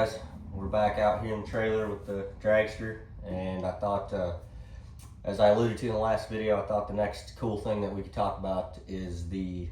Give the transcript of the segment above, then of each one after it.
guys? We're back out here in the trailer with the dragster, and I thought, as I alluded to in the last video, I thought the next cool thing that we could talk about is the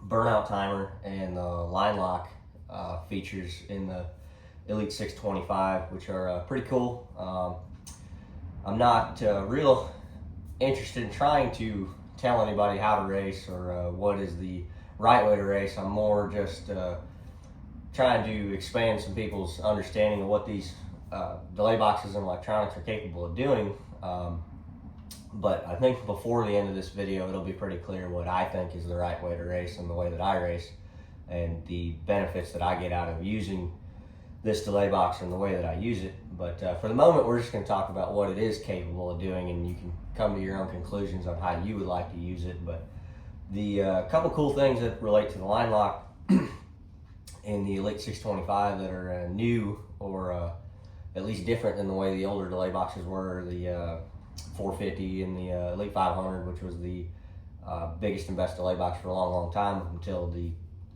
burnout timer and the line lock features in the Elite 625, which are pretty cool. I'm not real interested in trying to tell anybody how to race or what is the right way to race. I'm more just trying to expand some people's understanding of what these delay boxes and electronics are capable of doing. But I think before the end of this video, it'll be pretty clear what I think is the right way to race and the way that I race, and the benefits that I get out of using this delay box and the way that I use it. But for the moment, we're just going to talk about what it is capable of doing, and you can come to your own conclusions on how you would like to use it. But the couple cool things that relate to the line lock in the Elite 625 that are new, or at least different than the way the older delay boxes were, the 450 and the Elite 500, which was the biggest and best delay box for a long time until the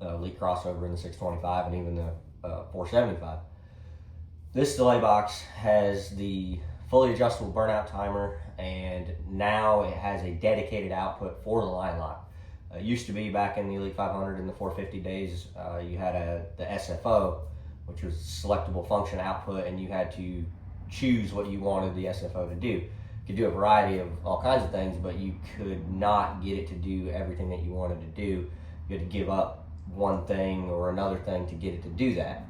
Elite crossover in the 625 and even the 475. This delay box has the fully adjustable burnout timer, and now it has a dedicated output for the line lock. It used to be back in the Elite 500 and the 450 days, you had the SFO, which was selectable function output, and you had to choose what you wanted the SFO to do. You could do a variety of all kinds of things, but you could not get it to do everything that you wanted to do. You had to give up one thing or another thing to get it to do that.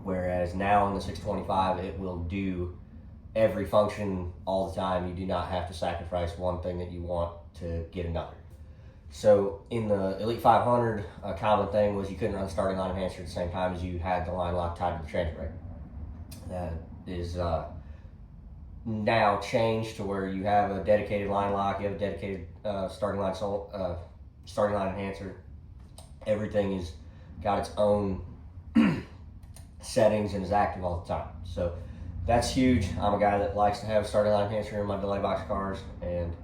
Whereas now in the 625, it will do every function all the time. You do not have to sacrifice one thing that you want to get another. So in the Elite 500, a common thing was you couldn't run starting line enhancer at the same time as you had the line lock tied to the transbrake. That is now changed to where you have a dedicated line lock, you have a dedicated starting line enhancer. Everything is got its own settings and is active all the time. So that's huge. I'm a guy that likes to have a starting line enhancer in my delay box cars, and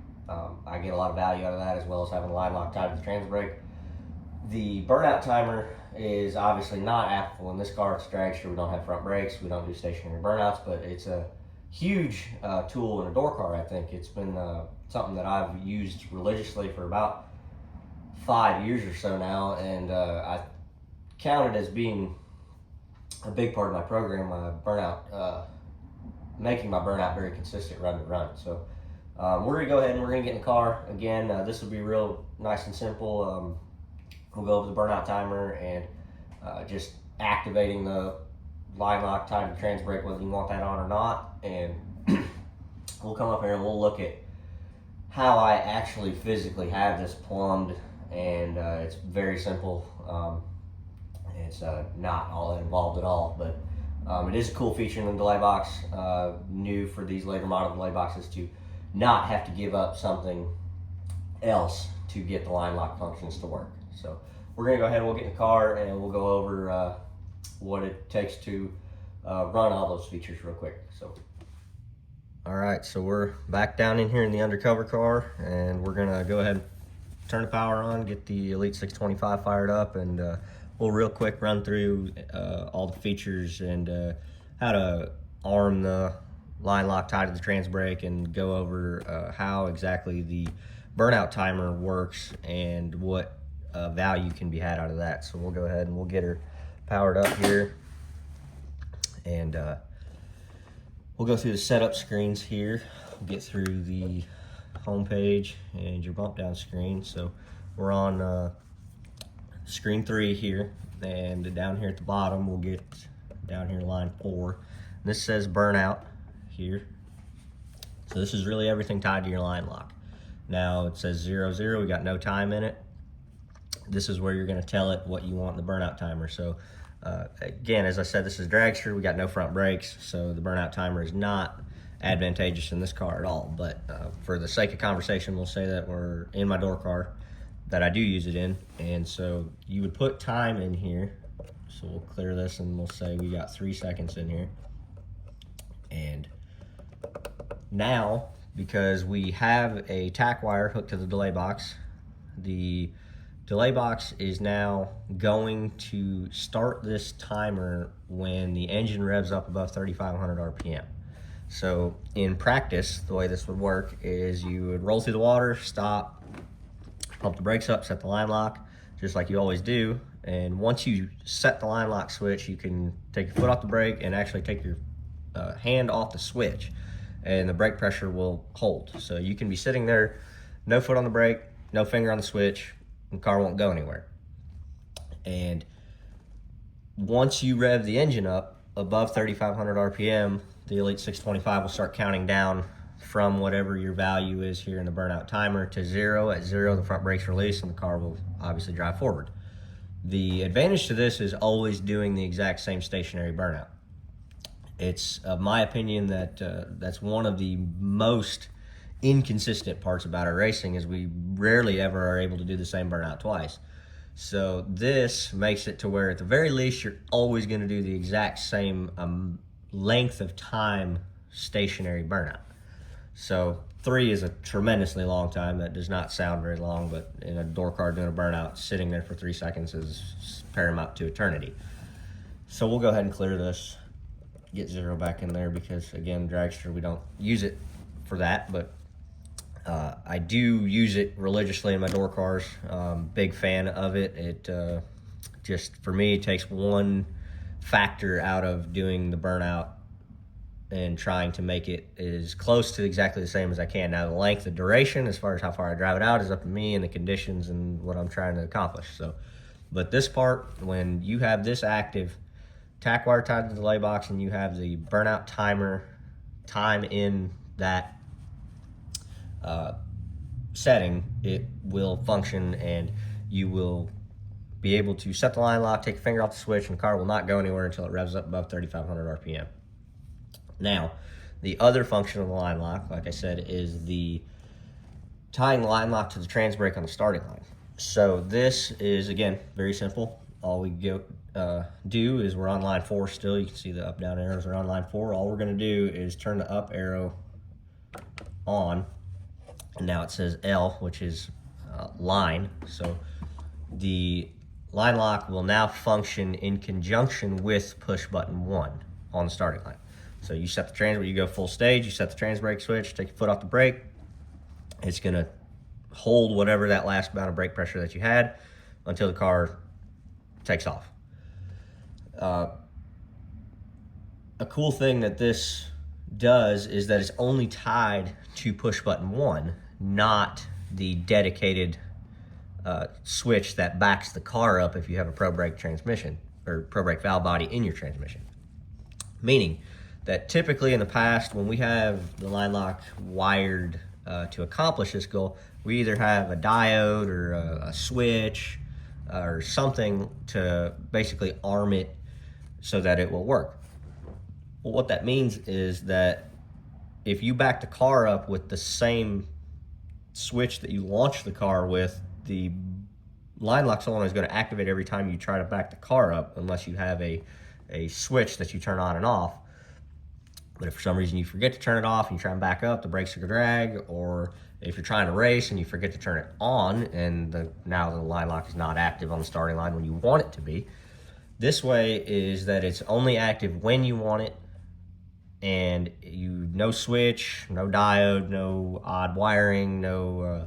I get a lot of value out of that, as well as having a line lock tied to the transbrake. The burnout timer is obviously not applicable in this car. It's a dragster. We don't have front brakes. We don't do stationary burnouts, but it's a huge tool in a door car. I think it's been something that I've used religiously for about 5 years or so now, and I count it as being a big part of my program, my burnout, making my burnout very consistent run to run. So we're gonna go ahead and we're gonna get in the car. Again, this will be real nice and simple. We'll go over the burnout timer and just activating the line lock tied to the transbrake, whether you want that on or not. And we'll come up here and we'll look at how I actually physically have this plumbed, and it's very simple. It's not all that involved at all, but it is a cool feature in the delay box, new for these later model delay boxes, to not have to give up something else to get the line lock functions to work. So we're gonna go ahead and we'll get in the car and we'll go over what it takes to run all those features real quick. So, all right, so we're back down in here in the undercover car, and we're gonna go ahead and turn the power on, get the Elite 625 fired up, and we'll real quick run through all the features and how to arm the line lock tied to the transbrake, and go over how exactly the burnout timer works and what value can be had out of that. So we'll go ahead and we'll get her powered up here, and we'll go through the setup screens here. We'll get through the home page and your bump down screen. So we're on screen 3 here, and down here at the bottom we'll get down here line 4. This says burnout here. So this is really everything tied to your line lock. Now it says 00, we got no time in it. This is where you're going to tell it what you want in the burnout timer. So again, as I said, this is dragster. We got no front brakes, so the burnout timer is not advantageous in this car at all. But for the sake of conversation, we'll say that we're in my door car that I do use it in. And so you would put time in here. So we'll clear this and we'll say we got 3 seconds in here. And now, because we have a tack wire hooked to the delay box, the delay box is now going to start this timer when the engine revs up above 3,500 RPM. So in practice, the way this would work is you would roll through the water, stop, pump the brakes up, set the line lock, just like you always do. And once you set the line lock switch, you can take your foot off the brake and actually take your hand off the switch, and the brake pressure will hold. So you can be sitting there, no foot on the brake, no finger on the switch, and the car won't go anywhere. And once you rev the engine up above 3,500 RPM, the Elite 625 will start counting down from whatever your value is here in the burnout timer to zero. At zero, the front brakes release and the car will obviously drive forward. The advantage to this is always doing the exact same stationary burnout. It's my opinion that that's one of the most inconsistent parts about our racing is we rarely ever are able to do the same burnout twice. So this makes it to where at the very least you're always going to do the exact same length of time stationary burnout. So 3 is a tremendously long time. That does not sound very long, but in a door car doing a burnout, sitting there for 3 seconds is paramount to eternity. So we'll go ahead and clear this, get 0 back in there because, again, dragster, we don't use it for that, but I do use it religiously in my door cars. Big fan of it. It just, for me, takes one factor out of doing the burnout and trying to make it as close to exactly the same as I can. Now, the length, the duration, as far as how far I drive it out, is up to me and the conditions and what I'm trying to accomplish. So, but this part, when you have this active, tack wire tied to the delay box, and you have the burnout timer time in that setting, it will function and you will be able to set the line lock, take your finger off the switch, and the car will not go anywhere until it revs up above 3,500 RPM. Now, the other function of the line lock, like I said, is the tying the line lock to the transbrake on the starting line. So this is, again, very simple. All we do is we're on line 4 still. You can see the up-down arrows are on line 4. All we're going to do is turn the up arrow on, and now it says L, which is line. So the line lock will now function in conjunction with push button 1 on the starting line. So you set the transbrake, you go full stage, you set the transbrake switch, take your foot off the brake. It's going to hold whatever that last amount of brake pressure that you had until the car takes off. A cool thing that this does is that it's only tied to push button 1, not the dedicated switch that backs the car up if you have a pro brake transmission or pro brake valve body in your transmission. Meaning that typically in the past, when we have the line lock wired to accomplish this goal, we either have a diode or a switch or something to basically arm it so that it will work. Well, what that means is that if you back the car up with the same switch that you launch the car with, the line lock solenoid is going to activate every time you try to back the car up unless you have a switch that you turn on and off. But if for some reason you forget to turn it off and you try and back up, the brakes are going to drag, or if you're trying to race and you forget to turn it on and now the line lock is not active on the starting line when you want it to be, this way is that it's only active when you want it, and no switch, no diode, no odd wiring, no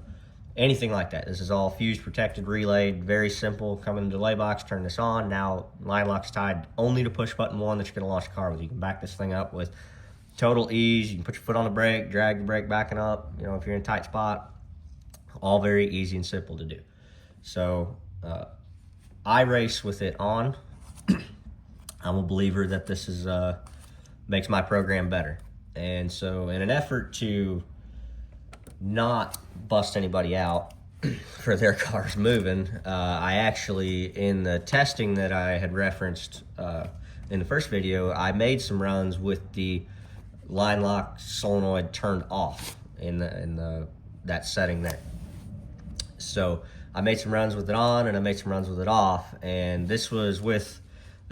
anything like that. This is all fused, protected, relayed, very simple. Come in the delay box, turn this on. Now line lock's tied only to push button 1 that you're going to launch the car with. You can back this thing up with total ease. You can put your foot on the brake, drag the brake backing up, if you're in a tight spot. All very easy and simple to do. So I race with it on. I'm a believer that this is makes my program better. And so in an effort to not bust anybody out for their cars moving, I actually, in the testing that I had referenced in the first video, I made some runs with the line lock solenoid turned off in that setting there. So I made some runs with it on and I made some runs with it off, and this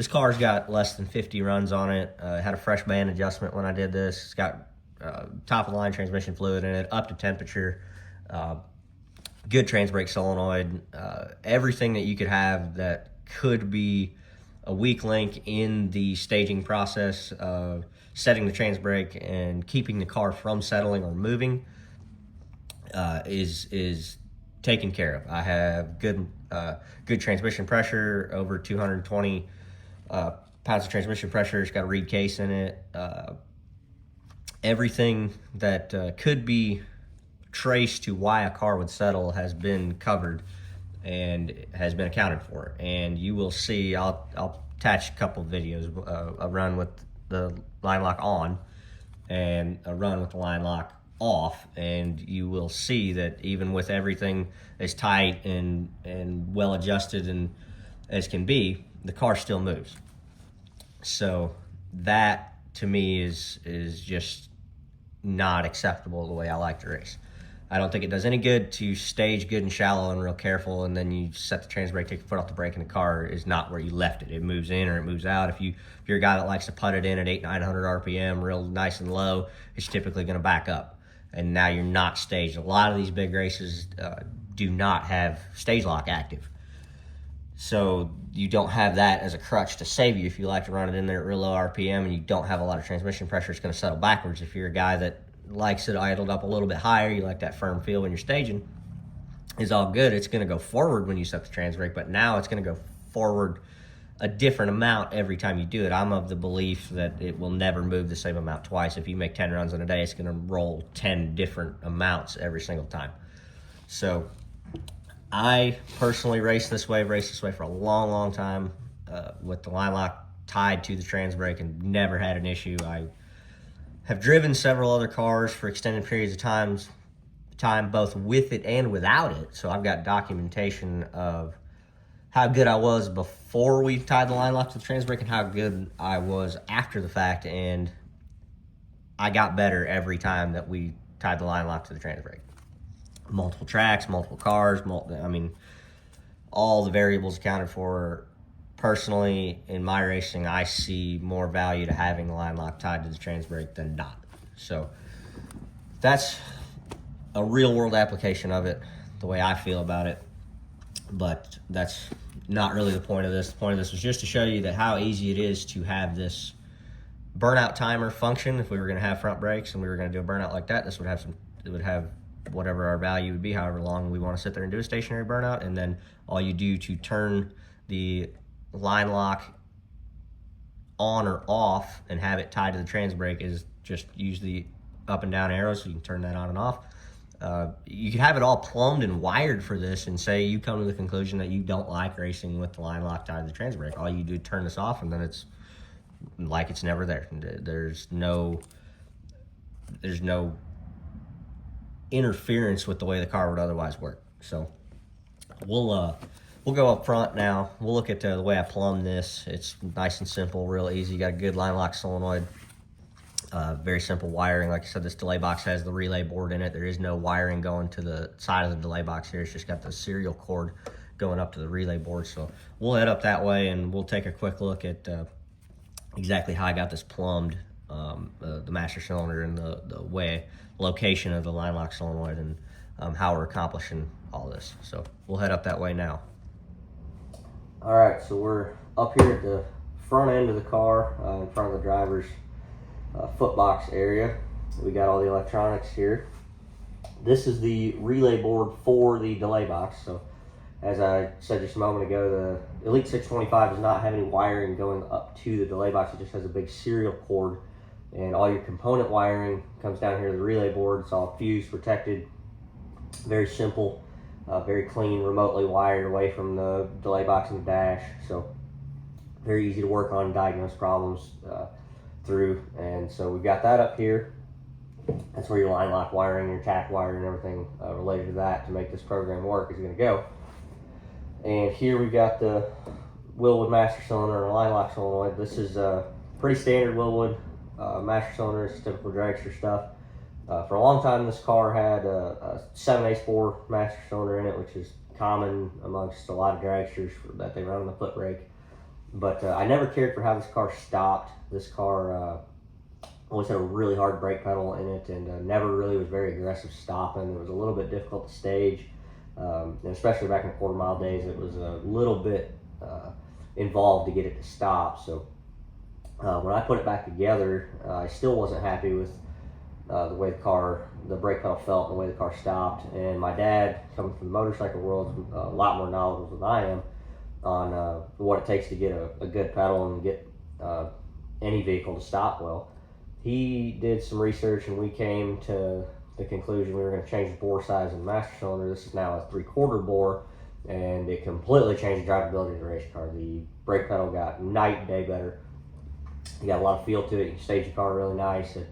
car's got less than 50 runs on it. It had a fresh band adjustment when I did this. It's got top of the line transmission fluid in it, up to temperature. good transbrake solenoid, everything that you could have that could be a weak link in the staging process of setting the transbrake and keeping the car from settling or moving is taken care of. I have good transmission pressure, over 220 pounds of transmission pressure. It's got a reed case in it. Everything that could be traced to why a car would settle has been covered and has been accounted for. And you will see, I'll attach a couple of videos, a run with the line lock on and a run with the line lock off, and you will see that even with everything as tight and well adjusted and as can be, the car still moves. So that to me is just not acceptable the way I like to race. I don't think it does any good to stage good and shallow and real careful, and then you set the transbrake, take your foot off the brake, and the car is not where you left it. It moves in or it moves out. If you're a guy that likes to put it in at 800-900 RPM, real nice and low, it's typically going to back up. And now you're not staged. A lot of these big races do not have stage lock active. So you don't have that as a crutch to save you. If you like to run it in there at real low RPM and you don't have a lot of transmission pressure, it's going to settle backwards. If you're a guy that likes it idled up a little bit higher, you like that firm feel when you're staging, is all good. It's going to go forward when you set the transbrake, but now it's going to go forward a different amount every time you do it. I'm of the belief that it will never move the same amount twice. If you make 10 runs in a day, it's going to roll 10 different amounts every single time. So I personally raced this way for a long, long time with the line lock tied to the transbrake and never had an issue. I have driven several other cars for extended periods of time, both with it and without it. So I've got documentation of how good I was before we tied the line lock to the transbrake and how good I was after the fact. And I got better every time that we tied the line lock to the transbrake. Multiple tracks, multiple cars, all the variables accounted for. Personally, in my racing, I see more value to having the line lock tied to the transbrake than not. So that's a real world application of it, the way I feel about it. But that's not really the point of this. The point of this was just to show you that how easy it is to have this burnout timer function. If we were going to have front brakes and we were going to do a burnout like that, it would have whatever our value would be, however long we want to sit there and do a stationary burnout. And then all you do to turn the line lock on or off and have it tied to the transbrake is just use the up and down arrows so you can turn that on and off. You can have it all plumbed and wired for this, and say you come to the conclusion that you don't like racing with the line lock tied to the transbrake. All you do is turn this off, and then it's like it's never there. There's no interference with the way the car would otherwise work. So we'll go up front now. We'll look at the way I plumbed this. It's nice and simple, real easy. You got a good line lock solenoid. Very simple wiring. Like I said, this delay box has the relay board in it. There is no wiring going to the side of the delay box here. It's just got the serial cord going up to the relay board. So we'll head up that way and we'll take a quick look at exactly how I got this plumbed, the master cylinder and the location of the line lock solenoid and how we're accomplishing all this. So we'll head up that way now. All right, so we're up here at the front end of the car, in front of the driver's foot box area. We got all the electronics here. This is the relay board for the delay box. So as I said just a moment ago, the Elite 625 does not have any wiring going up to the delay box. It just has a big serial cord, and all your component wiring comes down here to the relay board. It's all fused, protected, very simple, very clean, remotely wired away from the delay box and the dash. So very easy to work on and diagnose problems through. And so we've got that up here. That's where your line lock wiring, your tack wire, and everything related to that to make this program work is going to go. And here we've got the Wilwood master cylinder and a line lock solenoid. This is pretty standard Wilwood master cylinder. It's typical dragster stuff. For a long time, this car had a 7/8 master cylinder in it, which is common amongst a lot of dragsters that they run on the foot brake. But I never cared for how this car stopped. This car always had a really hard brake pedal in it, and never really was very aggressive stopping. It was a little bit difficult to stage. And especially back in the quarter mile days, it was a little bit involved to get it to stop. So when I put it back together, I still wasn't happy with the way the brake pedal felt and the way the car stopped. And my dad, coming from the motorcycle world, is a lot more knowledgeable than I am on what it takes to get a good pedal and get any vehicle to stop well. He did some research, and we came to the conclusion we were going to change the bore size in the master cylinder. This is now a 3/4 bore, and it completely changed the drivability of the race car. The brake pedal got night and day better. You got a lot of feel to it. You can stage the car really nice. It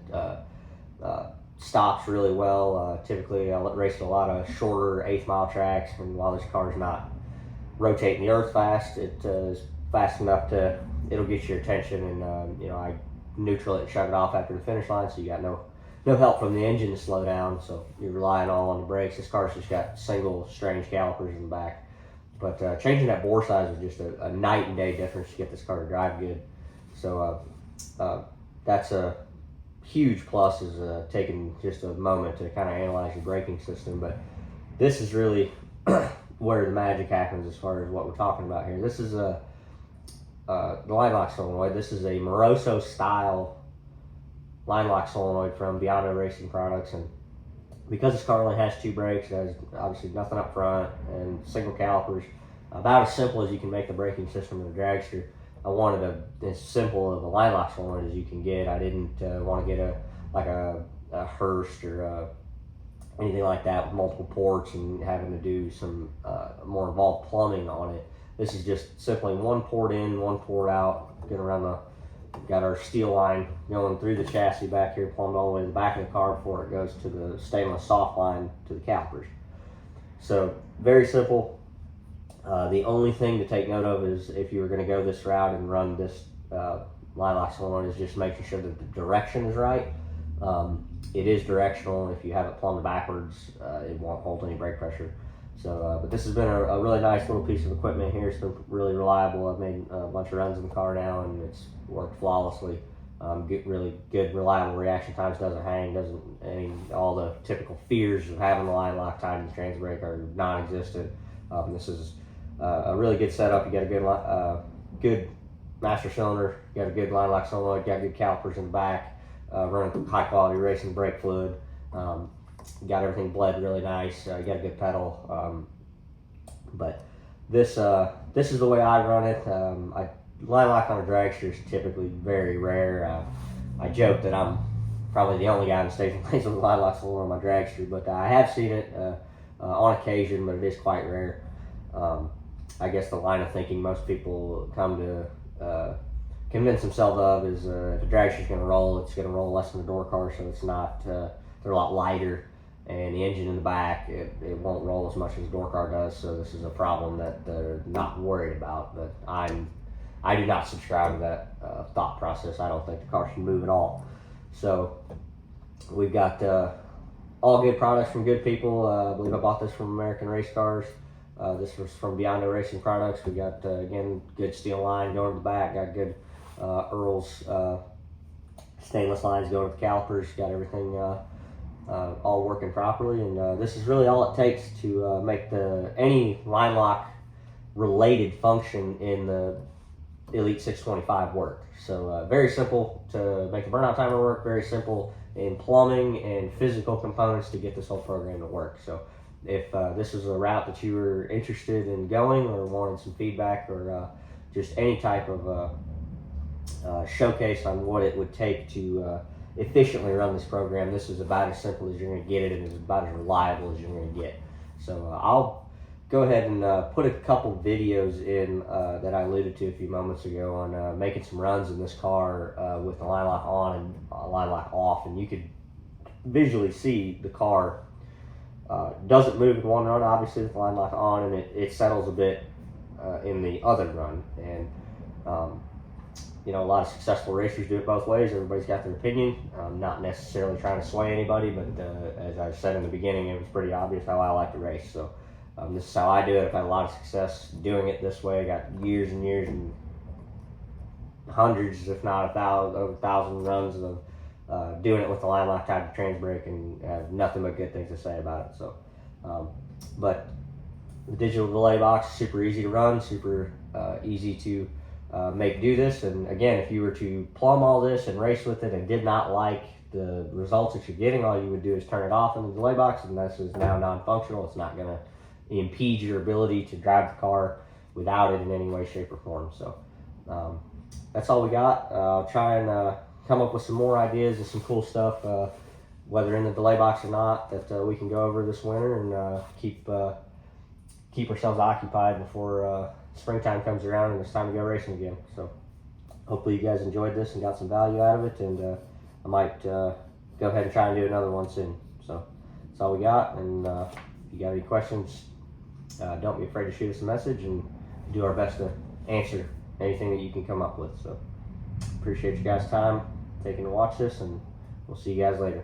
stops really well. Typically, I race a lot of shorter 1/8 mile tracks, and while this car's not rotating the earth fast, it is fast enough to it'll get your attention. And I neutral it and shut it off after the finish line, so you got no help from the engine to slow down. So you're relying all on the brakes. This car's just got single strange calipers in the back. But changing that bore size was just a night and day difference to get this car to drive good. So that's a huge plus, is taking just a moment to kind of analyze your braking system. But this is really where the magic happens as far as what we're talking about here. This is the line lock solenoid. This is a Moroso style line lock solenoid from Beyond Racing Products. And because this car only has 2 brakes, it has obviously nothing up front and single calipers, about as simple as you can make the braking system in a dragster. I wanted as simple of a line lock solenoid as you can get. I didn't want to get a Hurst or anything like that with multiple ports and having to do some more involved plumbing on it. This is just simply 1 port in, 1 port out. Got our steel line going through the chassis back here, plumbed all the way to the back of the car before it goes to the stainless soft line to the calipers. So very simple. The only thing to take note of is if you were going to go this route and run this line lock solenoid, is just making sure that the direction is right. It is directional. If you have it plumbed backwards, it won't hold any brake pressure. So, but this has been a really nice little piece of equipment here. It's been really reliable. I've made a bunch of runs in the car now, and it's worked flawlessly. Get really good, reliable reaction times. Doesn't hang. All the typical fears of having the line lock tied to the transbrake are non-existent. This is a really good setup. You got a good master cylinder. You got a good line lock solenoid. You got good calipers in the back. Running high quality racing brake fluid. Got everything bled really nice. You got a good pedal. But this is the way I run it. Line lock on a dragster is typically very rare. I joke that I'm probably the only guy in the station lanes with a line lock solenoid on my dragster, but I have seen it on occasion, but it is quite rare. I guess the line of thinking most people come to convince themselves of is if a dragster's going to roll, it's going to roll less than a door car, so it's not. They're a lot lighter, and the engine in the back, it won't roll as much as a door car does. So this is a problem that they're not worried about. But I do not subscribe to that thought process. I don't think the car should move at all. So we've got all good products from good people. I believe I bought this from American Race Cars. This was from Beyond Racing Products. We got again good steel line going to the back. Got good Earl's stainless lines going to the calipers. Got everything all working properly, and this is really all it takes to make any line lock related function in the Elite 625 work. So very simple to make the burnout timer work, very simple in plumbing and physical components to get this whole program to work. So if this is a route that you were interested in going or wanted some feedback or just any type of showcase on what it would take to efficiently run this program, this is about as simple as you're going to get it, and it's about as reliable as you're going to get. So I'll go ahead and put a couple videos in that I alluded to a few moments ago on making some runs in this car with the line lock on and line lock off, and you could visually see the car doesn't move in one run, obviously, with the line lock on, and it settles a bit in the other run. And a lot of successful racers do it both ways. Everybody's got their opinion. I'm not necessarily trying to sway anybody, but as I said in the beginning, it was pretty obvious how I like to race. So this is how I do it. I've had a lot of success doing it this way. I got years and years and hundreds, if not over 1,000 runs of doing it with the line lock tied to transbrake, and have nothing but good things to say about it. So, but The digital delay box is super easy to run, super easy to make do this. And again, if you were to plumb all this and race with it and did not like the results that you're getting, all you would do is turn it off in the delay box, and this is now non-functional. It's not going to impede your ability to drive the car without it in any way, shape, or form. So that's all we got. I'll try and come up with some more ideas and some cool stuff, whether in the delay box or not, that we can go over this winter and keep ourselves occupied before springtime comes around and it's time to go racing again. So hopefully you guys enjoyed this and got some value out of it, and I might go ahead and try and do another one soon. So that's all we got, and if you got any questions, don't be afraid to shoot us a message, and do our best to answer anything that you can come up with. So appreciate you guys' time taking to watch this, and we'll see you guys later.